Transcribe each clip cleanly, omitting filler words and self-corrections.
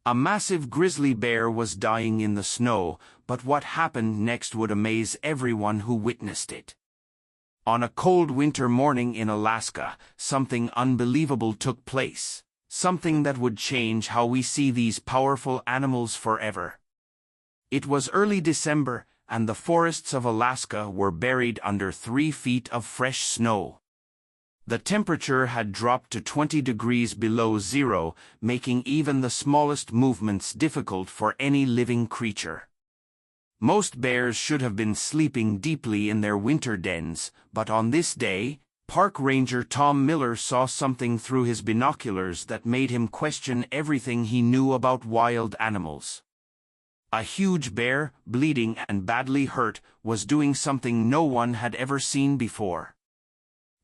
A massive grizzly bear was dying in the snow, but what happened next would amaze everyone who witnessed it. On a cold winter morning in Alaska, something unbelievable took place, something that would change how we see these powerful animals forever. It was early December, and the forests of Alaska were buried under 3 feet of fresh snow. The temperature had dropped to 20 degrees below zero, making even the smallest movements difficult for any living creature. Most bears should have been sleeping deeply in their winter dens, but on this day, Park Ranger Tom Miller saw something through his binoculars that made him question everything he knew about wild animals. A huge bear, bleeding and badly hurt, was doing something no one had ever seen before.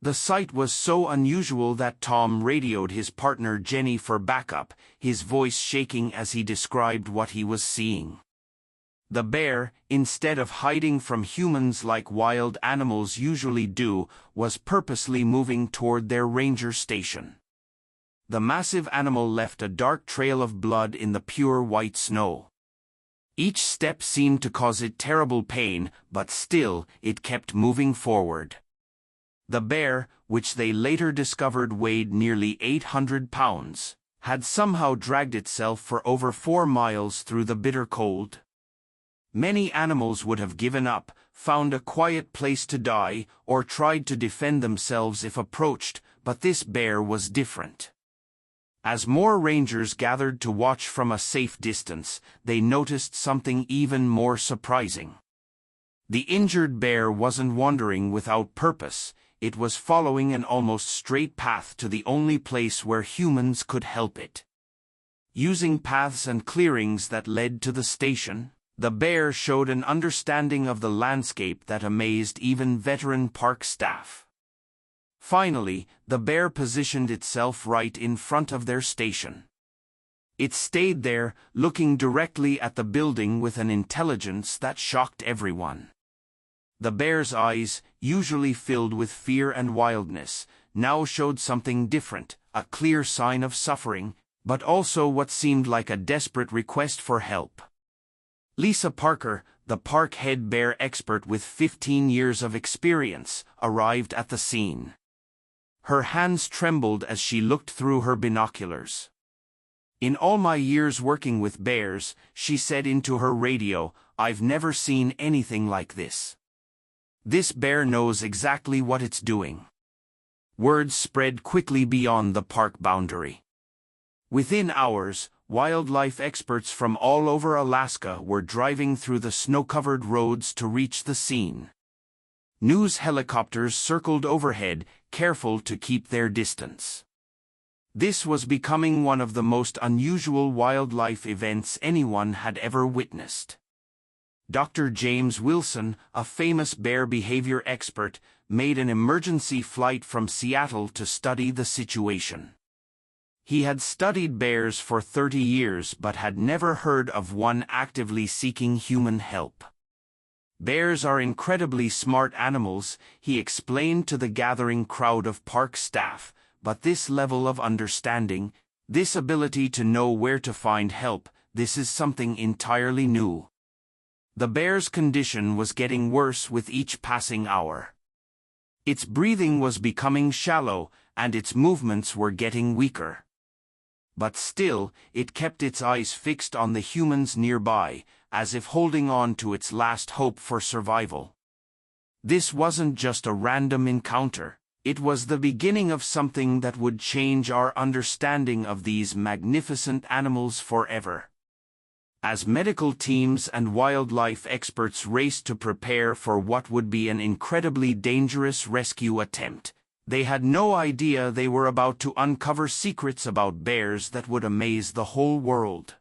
The sight was so unusual that Tom radioed his partner Jenny for backup, his voice shaking as he described what he was seeing. The bear, instead of hiding from humans like wild animals usually do, was purposely moving toward their ranger station. The massive animal left a dark trail of blood in the pure white snow. Each step seemed to cause it terrible pain, but still, it kept moving forward. The bear, which they later discovered weighed nearly 800 pounds, had somehow dragged itself for over 4 miles through the bitter cold. Many animals would have given up, found a quiet place to die, or tried to defend themselves if approached, but this bear was different. As more rangers gathered to watch from a safe distance, they noticed something even more surprising. The injured bear wasn't wandering without purpose. It was following an almost straight path to the only place where humans could help it. Using paths and clearings that led to the station, the bear showed an understanding of the landscape that amazed even veteran park staff. Finally, the bear positioned itself right in front of their station. It stayed there, looking directly at the building with an intelligence that shocked everyone. The bear's eyes, usually filled with fear and wildness, now showed something different, a clear sign of suffering, but also what seemed like a desperate request for help. Lisa Parker, the park head bear expert with 15 years of experience, arrived at the scene. Her hands trembled as she looked through her binoculars. "In all my years working with bears," she said into her radio, "I've never seen anything like this. This bear knows exactly what it's doing." Word spread quickly beyond the park boundary. Within hours, wildlife experts from all over Alaska were driving through the snow-covered roads to reach the scene. News helicopters circled overhead, careful to keep their distance. This was becoming one of the most unusual wildlife events anyone had ever witnessed. Dr. James Wilson, a famous bear behavior expert, made an emergency flight from Seattle to study the situation. He had studied bears for 30 years but had never heard of one actively seeking human help. "Bears are incredibly smart animals," he explained to the gathering crowd of park staff, "but this level of understanding, this ability to know where to find help, this is something entirely new." The bear's condition was getting worse with each passing hour. Its breathing was becoming shallow, and its movements were getting weaker. But still, it kept its eyes fixed on the humans nearby, as if holding on to its last hope for survival. This wasn't just a random encounter. It was the beginning of something that would change our understanding of these magnificent animals forever. As medical teams and wildlife experts raced to prepare for what would be an incredibly dangerous rescue attempt, they had no idea they were about to uncover secrets about bears that would amaze the whole world.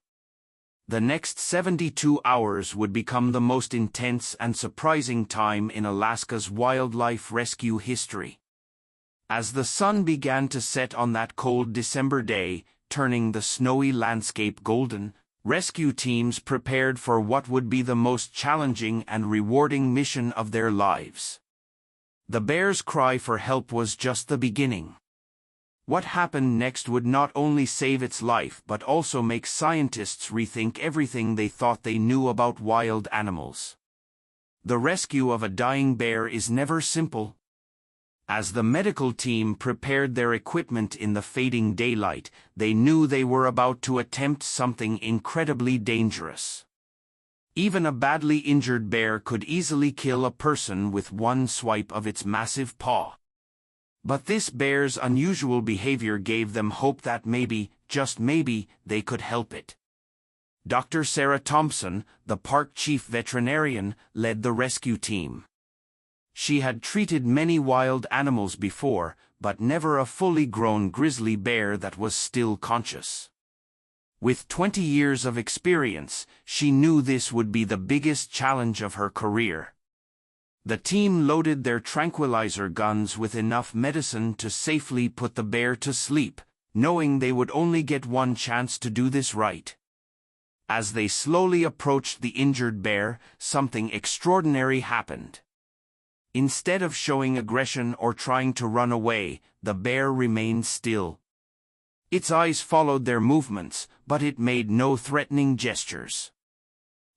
The next 72 hours would become the most intense and surprising time in Alaska's wildlife rescue history. As the sun began to set on that cold December day, turning the snowy landscape golden, rescue teams prepared for what would be the most challenging and rewarding mission of their lives. The bear's cry for help was just the beginning. What happened next would not only save its life but also make scientists rethink everything they thought they knew about wild animals. The rescue of a dying bear is never simple. As the medical team prepared their equipment in the fading daylight, they knew they were about to attempt something incredibly dangerous. Even a badly injured bear could easily kill a person with one swipe of its massive paw. But this bear's unusual behavior gave them hope that maybe, just maybe, they could help it. Dr. Sarah Thompson, the park chief veterinarian, led the rescue team. She had treated many wild animals before, but never a fully grown grizzly bear that was still conscious. With 20 years of experience, she knew this would be the biggest challenge of her career. The team loaded their tranquilizer guns with enough medicine to safely put the bear to sleep, knowing they would only get one chance to do this right. As they slowly approached the injured bear, something extraordinary happened. Instead of showing aggression or trying to run away, the bear remained still. Its eyes followed their movements, but it made no threatening gestures.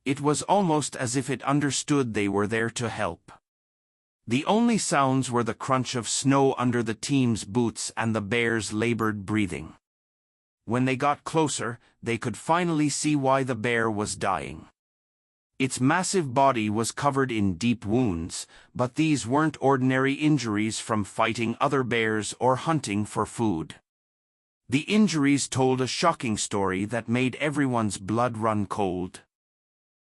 It was almost as if it understood they were there to help. The only sounds were the crunch of snow under the team's boots and the bear's labored breathing. When they got closer, they could finally see why the bear was dying. Its massive body was covered in deep wounds, but these weren't ordinary injuries from fighting other bears or hunting for food. The injuries told a shocking story that made everyone's blood run cold.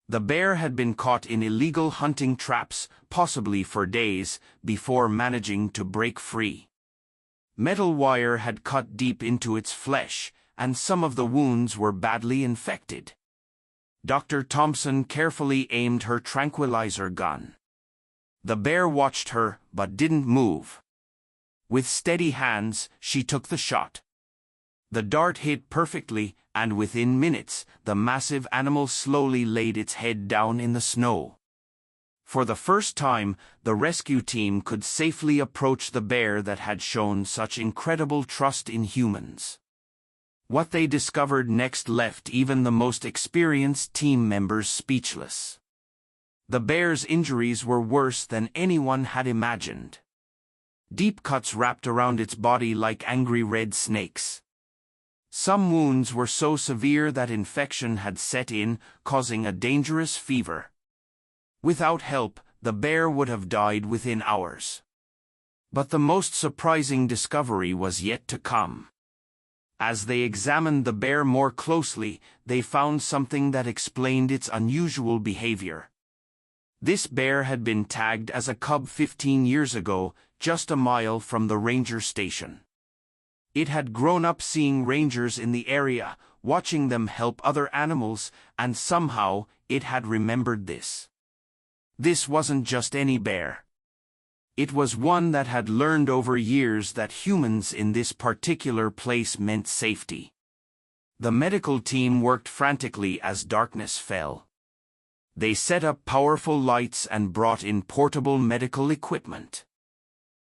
The bear had been caught in illegal hunting traps, possibly for days, before managing to break free. Metal wire had cut deep into its flesh, and some of the wounds were badly infected. Dr. Thompson carefully aimed her tranquilizer gun. The bear watched her, but didn't move. With steady hands, she took the shot. The dart hit perfectly, and within minutes, the massive animal slowly laid its head down in the snow. For the first time, the rescue team could safely approach the bear that had shown such incredible trust in humans. What they discovered next left even the most experienced team members speechless. The bear's injuries were worse than anyone had imagined. Deep cuts wrapped around its body like angry red snakes. Some wounds were so severe that infection had set in, causing a dangerous fever. Without help, the bear would have died within hours. But the most surprising discovery was yet to come. As they examined the bear more closely, they found something that explained its unusual behavior. This bear had been tagged as a cub 15 years ago, just a mile from the ranger station. It had grown up seeing rangers in the area, watching them help other animals, and somehow, it had remembered this. This wasn't just any bear. It was one that had learned over years that humans in this particular place meant safety. The medical team worked frantically as darkness fell. They set up powerful lights and brought in portable medical equipment.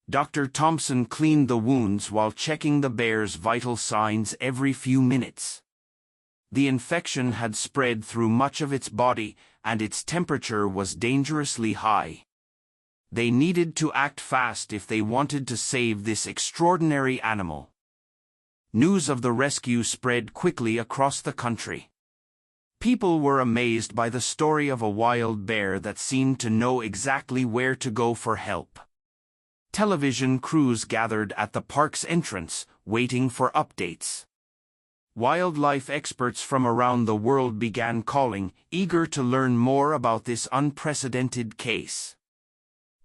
Dr. Thompson cleaned the wounds while checking the bear's vital signs every few minutes. The infection had spread through much of its body, and its temperature was dangerously high. They needed to act fast if they wanted to save this extraordinary animal. News of the rescue spread quickly across the country. People were amazed by the story of a wild bear that seemed to know exactly where to go for help. Television crews gathered at the park's entrance, waiting for updates. Wildlife experts from around the world began calling, eager to learn more about this unprecedented case.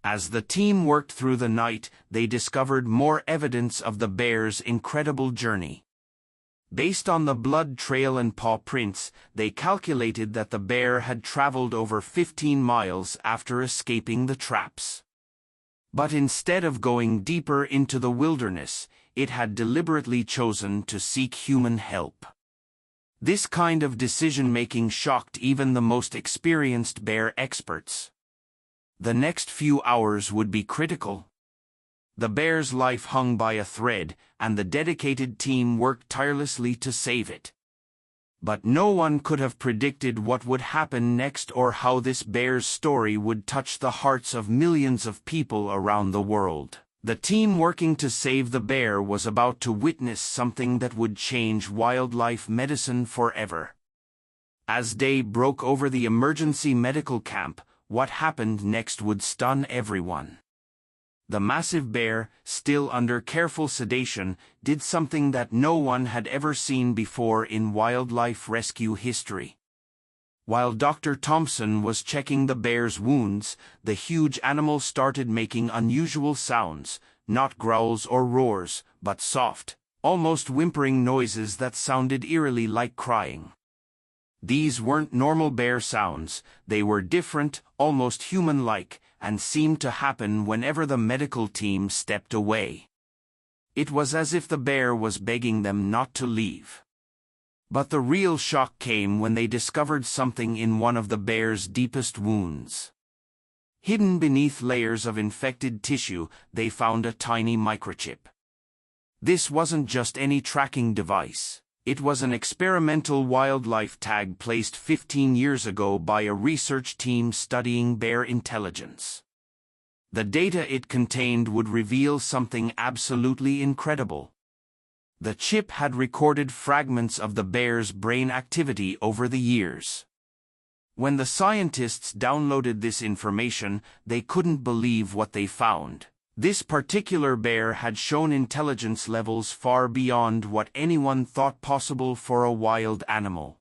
As the team worked through the night, they discovered more evidence of the bear's incredible journey. Based on the blood trail and paw prints, they calculated that the bear had traveled over 15 miles after escaping the traps. But instead of going deeper into the wilderness, it had deliberately chosen to seek human help. This kind of decision-making shocked even the most experienced bear experts. The next few hours would be critical. The bear's life hung by a thread, and the dedicated team worked tirelessly to save it. But no one could have predicted what would happen next or how this bear's story would touch the hearts of millions of people around the world. The team working to save the bear was about to witness something that would change wildlife medicine forever. As day broke over the emergency medical camp, what happened next would stun everyone. The massive bear, still under careful sedation, did something that no one had ever seen before in wildlife rescue history. While Dr. Thompson was checking the bear's wounds, the huge animal started making unusual sounds, not growls or roars, but soft, almost whimpering noises that sounded eerily like crying. These weren't normal bear sounds, they were different, almost human-like, and seemed to happen whenever the medical team stepped away. It was as if the bear was begging them not to leave. But the real shock came when they discovered something in one of the bear's deepest wounds. Hidden beneath layers of infected tissue, they found a tiny microchip. This wasn't just any tracking device. It was an experimental wildlife tag placed 15 years ago by a research team studying bear intelligence. The data it contained would reveal something absolutely incredible. The chip had recorded fragments of the bear's brain activity over the years. When the scientists downloaded this information, they couldn't believe what they found. This particular bear had shown intelligence levels far beyond what anyone thought possible for a wild animal.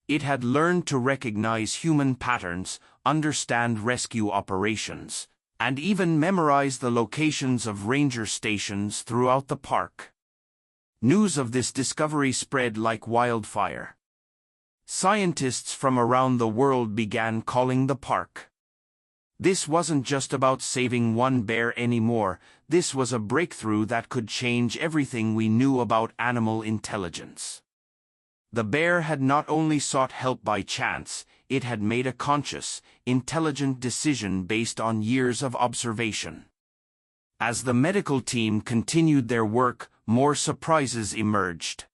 It had learned to recognize human patterns, understand rescue operations, and even memorize the locations of ranger stations throughout the park. News of this discovery spread like wildfire. Scientists from around the world began calling the park. This wasn't just about saving one bear anymore, this was a breakthrough that could change everything we knew about animal intelligence. The bear had not only sought help by chance, it had made a conscious, intelligent decision based on years of observation. As the medical team continued their work, more surprises emerged.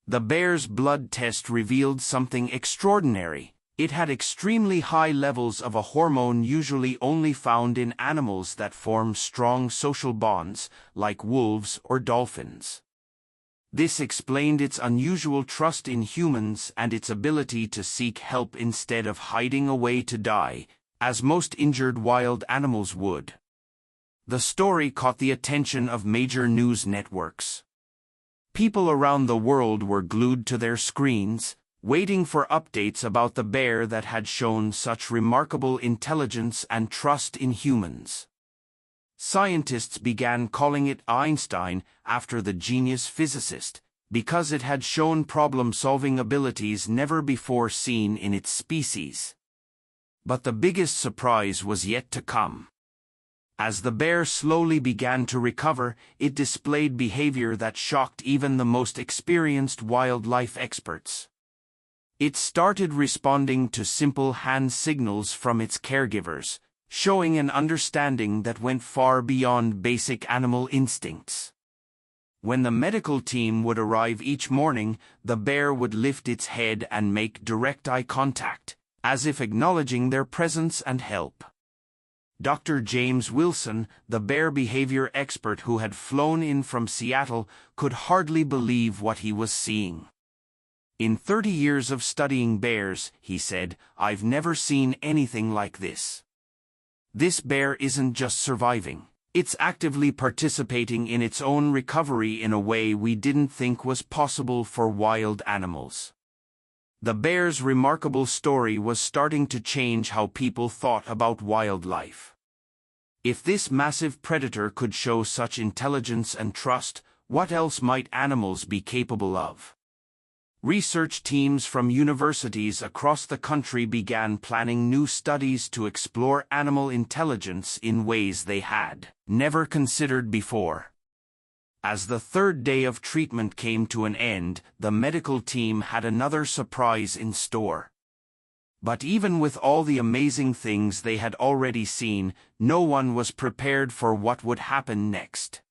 The bear's blood test revealed something extraordinary. It had extremely high levels of a hormone usually only found in animals that form strong social bonds, like wolves or dolphins. This explained its unusual trust in humans and its ability to seek help instead of hiding away to die, as most injured wild animals would. The story caught the attention of major news networks. People around the world were glued to their screens, waiting for updates about the bear that had shown such remarkable intelligence and trust in humans. Scientists began calling it Einstein after the genius physicist, because it had shown problem-solving abilities never before seen in its species. But the biggest surprise was yet to come. As the bear slowly began to recover, it displayed behavior that shocked even the most experienced wildlife experts. It started responding to simple hand signals from its caregivers, showing an understanding that went far beyond basic animal instincts. When the medical team would arrive each morning, the bear would lift its head and make direct eye contact, as if acknowledging their presence and help. Dr. James Wilson, the bear behavior expert who had flown in from Seattle, could hardly believe what he was seeing. "In 30 years of studying bears," he said, "I've never seen anything like this. This bear isn't just surviving, it's actively participating in its own recovery in a way we didn't think was possible for wild animals." The bear's remarkable story was starting to change how people thought about wildlife. If this massive predator could show such intelligence and trust, what else might animals be capable of? Research teams from universities across the country began planning new studies to explore animal intelligence in ways they had never considered before. As the third day of treatment came to an end, the medical team had another surprise in store. But even with all the amazing things they had already seen, no one was prepared for what would happen next.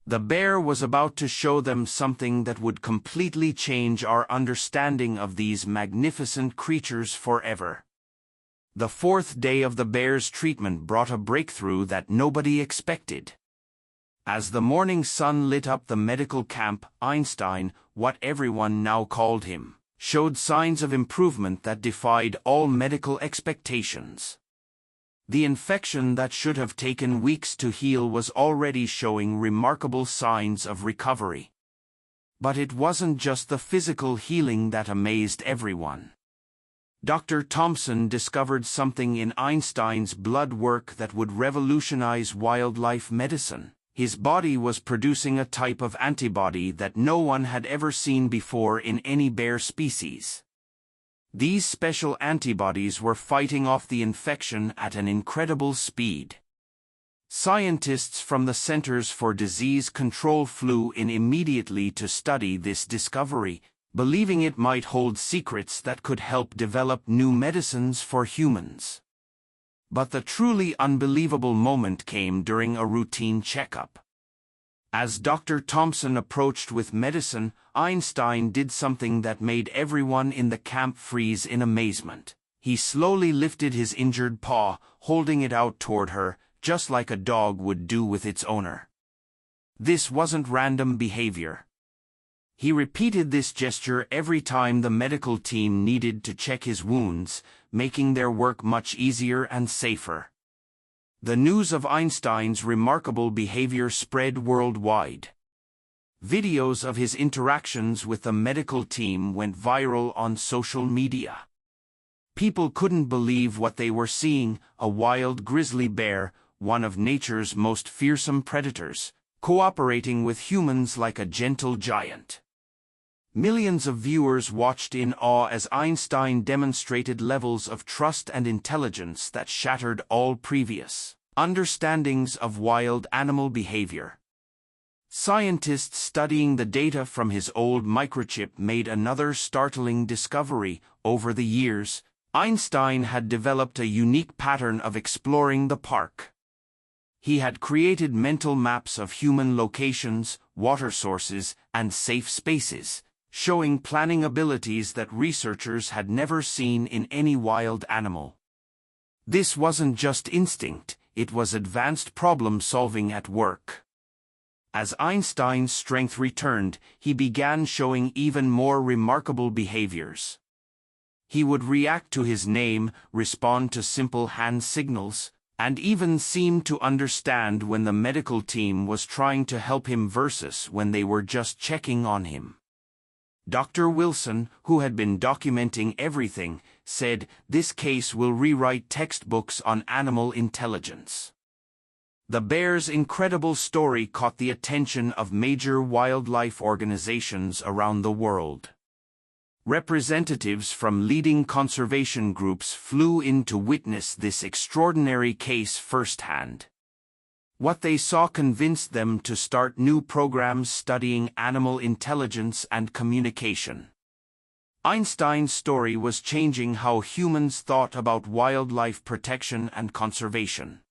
The bear was about to show them something that would completely change our understanding of these magnificent creatures forever. The fourth day of the bear's treatment brought a breakthrough that nobody expected. As the morning sun lit up the medical camp, Einstein, what everyone now called him, showed signs of improvement that defied all medical expectations. The infection that should have taken weeks to heal was already showing remarkable signs of recovery. But it wasn't just the physical healing that amazed everyone. Dr. Thompson discovered something in Einstein's blood work that would revolutionize wildlife medicine. His body was producing a type of antibody that no one had ever seen before in any bear species. These special antibodies were fighting off the infection at an incredible speed. Scientists from the Centers for Disease Control flew in immediately to study this discovery, believing it might hold secrets that could help develop new medicines for humans. But the truly unbelievable moment came during a routine checkup. As Dr. Thompson approached with medicine, Einstein did something that made everyone in the camp freeze in amazement. He slowly lifted his injured paw, holding it out toward her, just like a dog would do with its owner. This wasn't random behavior. He repeated this gesture every time the medical team needed to check his wounds, making their work much easier and safer. The news of Einstein's remarkable behavior spread worldwide. Videos of his interactions with the medical team went viral on social media. People couldn't believe what they were seeing: a wild grizzly bear, one of nature's most fearsome predators, cooperating with humans like a gentle giant. Millions of viewers watched in awe as Einstein demonstrated levels of trust and intelligence that shattered all previous understandings of wild animal behavior. Scientists studying the data from his old microchip made another startling discovery. Over the years, Einstein had developed a unique pattern of exploring the park. He had created mental maps of human locations, water sources, and safe spaces, showing planning abilities that researchers had never seen in any wild animal. This wasn't just instinct, it was advanced problem-solving at work. As Einstein's strength returned, he began showing even more remarkable behaviors. He would react to his name, respond to simple hand signals, and even seem to understand when the medical team was trying to help him versus when they were just checking on him. Dr. Wilson, who had been documenting everything, said, "This case will rewrite textbooks on animal intelligence." The bear's incredible story caught the attention of major wildlife organizations around the world. Representatives from leading conservation groups flew in to witness this extraordinary case firsthand. What they saw convinced them to start new programs studying animal intelligence and communication. Einstein's story was changing how humans thought about wildlife protection and conservation.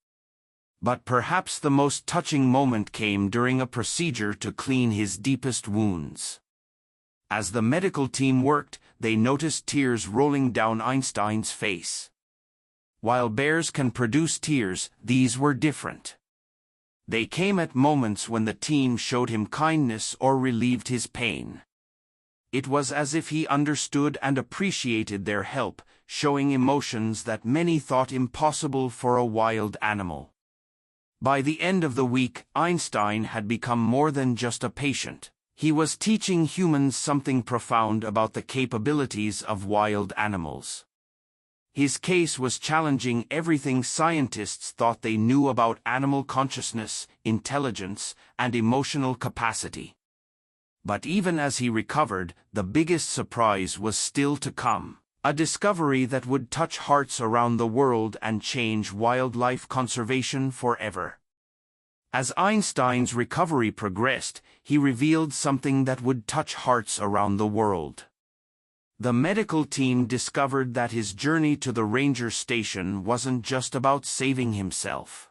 But perhaps the most touching moment came during a procedure to clean his deepest wounds. As the medical team worked, they noticed tears rolling down Einstein's face. While bears can produce tears, these were different. They came at moments when the team showed him kindness or relieved his pain. It was as if he understood and appreciated their help, showing emotions that many thought impossible for a wild animal. By the end of the week, Einstein had become more than just a patient. He was teaching humans something profound about the capabilities of wild animals. His case was challenging everything scientists thought they knew about animal consciousness, intelligence, and emotional capacity. But even as he recovered, the biggest surprise was still to come. A discovery that would touch hearts around the world and change wildlife conservation forever. As Einstein's recovery progressed, he revealed something that would touch hearts around the world. The medical team discovered that his journey to the ranger station wasn't just about saving himself.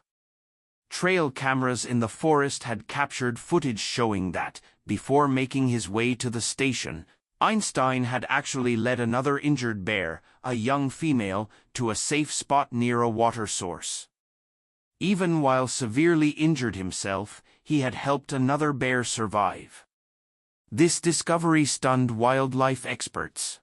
Trail cameras in the forest had captured footage showing that, before making his way to the station, Einstein had actually led another injured bear, a young female, to a safe spot near a water source. Even while severely injured himself, he had helped another bear survive. This discovery stunned wildlife experts.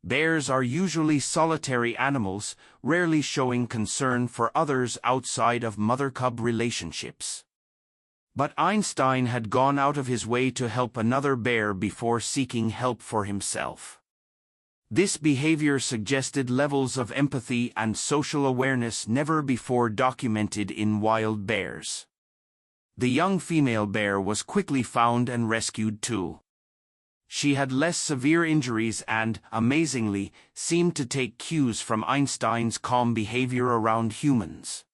Bears are usually solitary animals, rarely showing concern for others outside of mother-cub relationships. But Einstein had gone out of his way to help another bear before seeking help for himself. This behavior suggested levels of empathy and social awareness never before documented in wild bears. The young female bear was quickly found and rescued too. She had less severe injuries and, amazingly, seemed to take cues from Einstein's calm behavior around humans.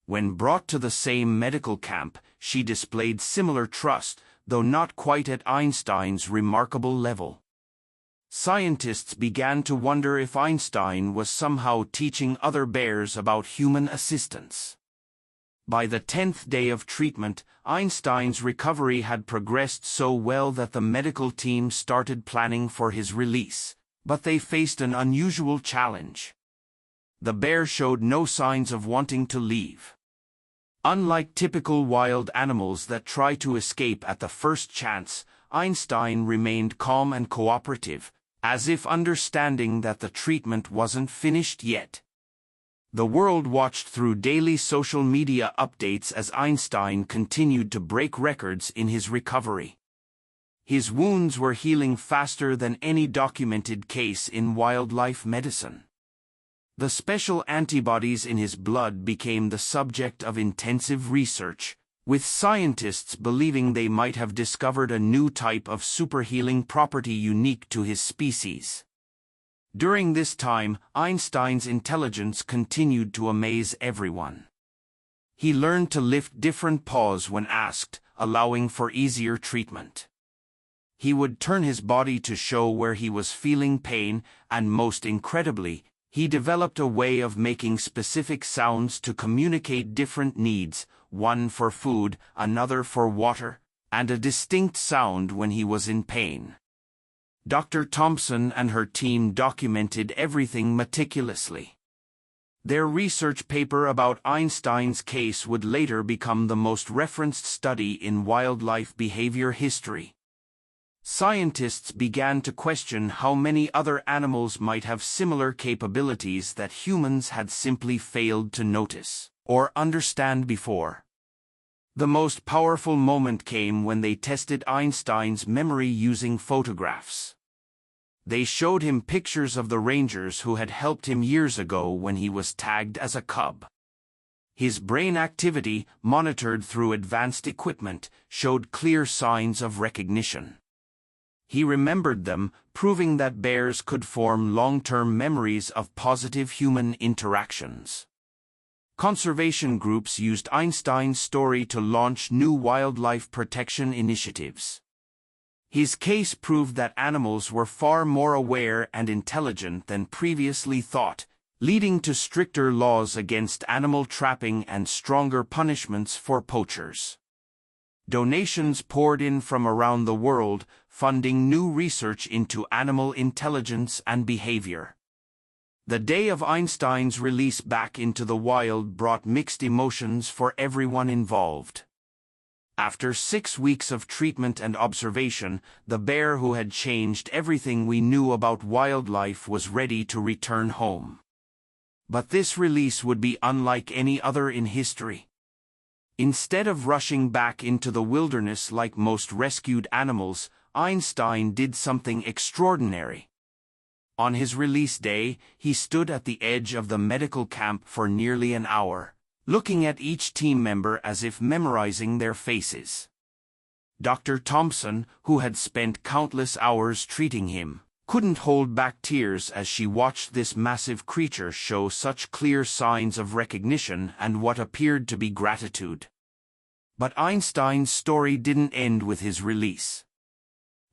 When brought to the same medical camp, she displayed similar trust, though not quite at Einstein's remarkable level. Scientists began to wonder if Einstein was somehow teaching other bears about human assistance. By the 10th day of treatment, Einstein's recovery had progressed so well that the medical team started planning for his release, but they faced an unusual challenge. The bear showed no signs of wanting to leave. Unlike typical wild animals that try to escape at the first chance, Einstein remained calm and cooperative, as if understanding that the treatment wasn't finished yet. The world watched through daily social media updates as Einstein continued to break records in his recovery. His wounds were healing faster than any documented case in wildlife medicine. The special antibodies in his blood became the subject of intensive research, with scientists believing they might have discovered a new type of superhealing property unique to his species. During this time, Einstein's intelligence continued to amaze everyone. He learned to lift different paws when asked, allowing for easier treatment. He would turn his body to show where he was feeling pain, and most incredibly, he developed a way of making specific sounds to communicate different needs, one for food, another for water, and a distinct sound when he was in pain. Dr. Thompson and her team documented everything meticulously. Their research paper about Einstein's case would later become the most referenced study in wildlife behavior history. Scientists began to question how many other animals might have similar capabilities that humans had simply failed to notice or understand before. The most powerful moment came when they tested Einstein's memory using photographs. They showed him pictures of the rangers who had helped him years ago when he was tagged as a cub. His brain activity, monitored through advanced equipment, showed clear signs of recognition. He remembered them, proving that bears could form long-term memories of positive human interactions. Conservation groups used Einstein's story to launch new wildlife protection initiatives. His case proved that animals were far more aware and intelligent than previously thought, leading to stricter laws against animal trapping and stronger punishments for poachers. Donations poured in from around the world, funding new research into animal intelligence and behavior. The day of Einstein's release back into the wild brought mixed emotions for everyone involved. After 6 weeks of treatment and observation, the bear who had changed everything we knew about wildlife was ready to return home. But this release would be unlike any other in history. Instead of rushing back into the wilderness like most rescued animals, Einstein did something extraordinary. On his release day, he stood at the edge of the medical camp for nearly an hour, looking at each team member as if memorizing their faces. Dr. Thompson, who had spent countless hours treating him, couldn't hold back tears as she watched this massive creature show such clear signs of recognition and what appeared to be gratitude. But Einstein's story didn't end with his release.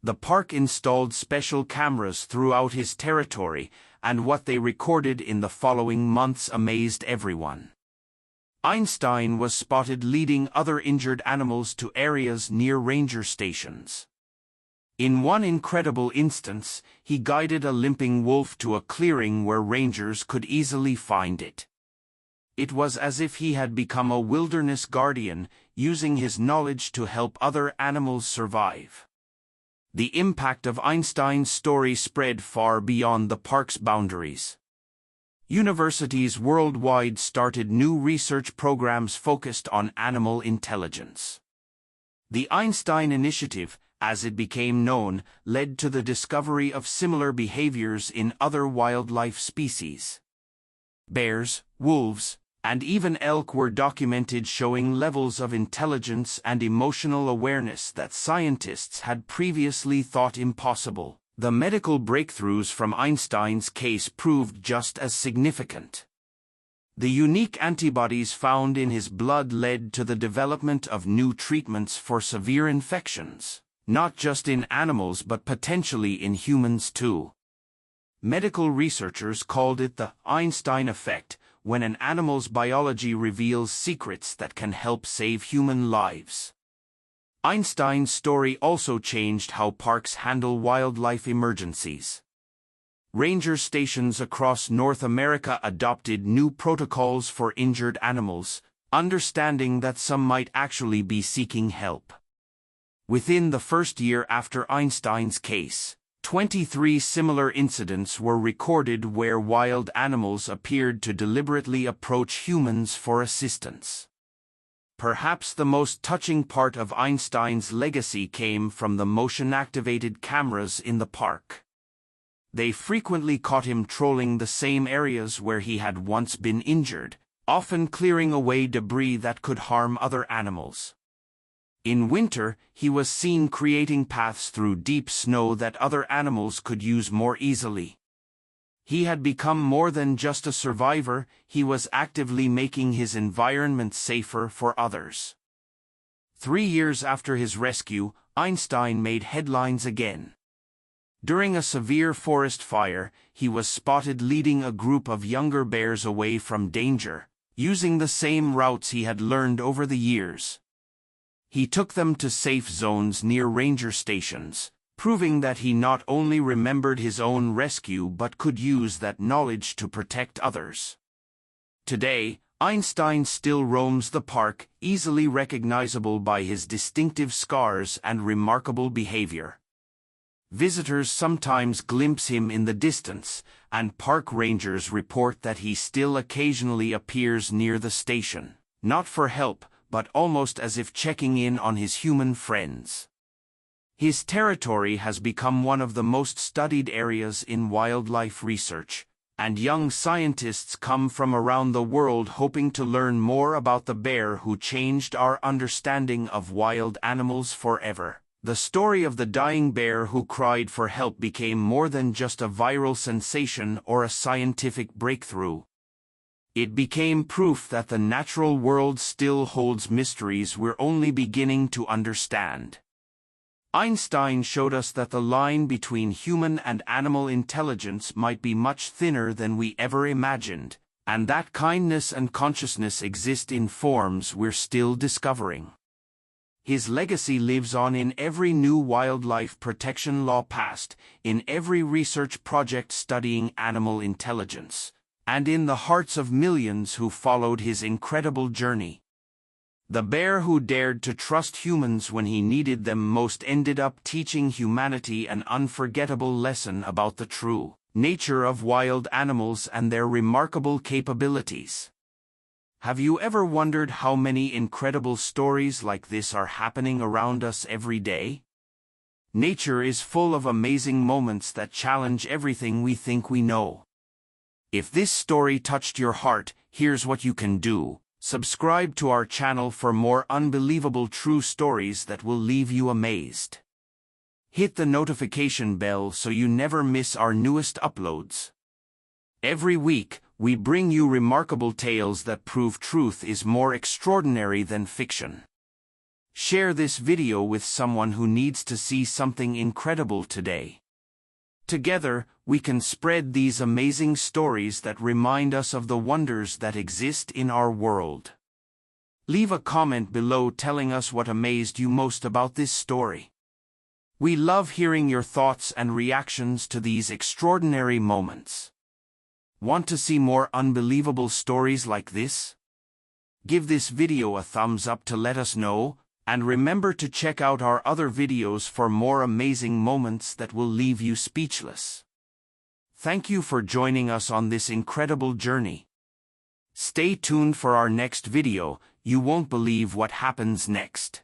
The park installed special cameras throughout his territory, and what they recorded in the following months amazed everyone. Einstein was spotted leading other injured animals to areas near ranger stations. In one incredible instance, he guided a limping wolf to a clearing where rangers could easily find it. It was as if he had become a wilderness guardian, using his knowledge to help other animals survive. The impact of Einstein's story spread far beyond the park's boundaries. Universities worldwide started new research programs focused on animal intelligence. The Einstein Initiative, as it became known, led to the discovery of similar behaviors in other wildlife species. Bears, wolves, and even elk were documented showing levels of intelligence and emotional awareness that scientists had previously thought impossible. The medical breakthroughs from Einstein's case proved just as significant. The unique antibodies found in his blood led to the development of new treatments for severe infections, not just in animals but potentially in humans too. Medical researchers called it the Einstein effect, when an animal's biology reveals secrets that can help save human lives. Einstein's story also changed how parks handle wildlife emergencies. Ranger stations across North America adopted new protocols for injured animals, understanding that some might actually be seeking help. Within the first year after Einstein's case, 23 similar incidents were recorded where wild animals appeared to deliberately approach humans for assistance. Perhaps the most touching part of Einstein's legacy came from the motion-activated cameras in the park. They frequently caught him trolling the same areas where he had once been injured, often clearing away debris that could harm other animals. In winter, he was seen creating paths through deep snow that other animals could use more easily. He had become more than just a survivor, he was actively making his environment safer for others. 3 years after his rescue, Einstein made headlines again. During a severe forest fire, he was spotted leading a group of younger bears away from danger, using the same routes he had learned over the years. He took them to safe zones near ranger stations, proving that he not only remembered his own rescue but could use that knowledge to protect others. Today, Einstein still roams the park, easily recognizable by his distinctive scars and remarkable behavior. Visitors sometimes glimpse him in the distance, and park rangers report that he still occasionally appears near the station, not for help, but almost as if checking in on his human friends. His territory has become one of the most studied areas in wildlife research, and young scientists come from around the world hoping to learn more about the bear who changed our understanding of wild animals forever. The story of the dying bear who cried for help became more than just a viral sensation or a scientific breakthrough. It became proof that the natural world still holds mysteries we're only beginning to understand. Einstein showed us that the line between human and animal intelligence might be much thinner than we ever imagined, and that kindness and consciousness exist in forms we're still discovering. His legacy lives on in every new wildlife protection law passed, in every research project studying animal intelligence, and in the hearts of millions who followed his incredible journey. The bear who dared to trust humans when he needed them most ended up teaching humanity an unforgettable lesson about the true nature of wild animals and their remarkable capabilities. Have you ever wondered how many incredible stories like this are happening around us every day? Nature is full of amazing moments that challenge everything we think we know. If this story touched your heart, here's what you can do. Subscribe to our channel for more unbelievable true stories that will leave you amazed. Hit the notification bell so you never miss our newest uploads. Every week, we bring you remarkable tales that prove truth is more extraordinary than fiction. Share this video with someone who needs to see something incredible today. Together, we can spread these amazing stories that remind us of the wonders that exist in our world. Leave a comment below telling us what amazed you most about this story. We love hearing your thoughts and reactions to these extraordinary moments. Want to see more unbelievable stories like this? Give this video a thumbs up to let us know, and remember to check out our other videos for more amazing moments that will leave you speechless. Thank you for joining us on this incredible journey. Stay tuned for our next video. You won't believe what happens next.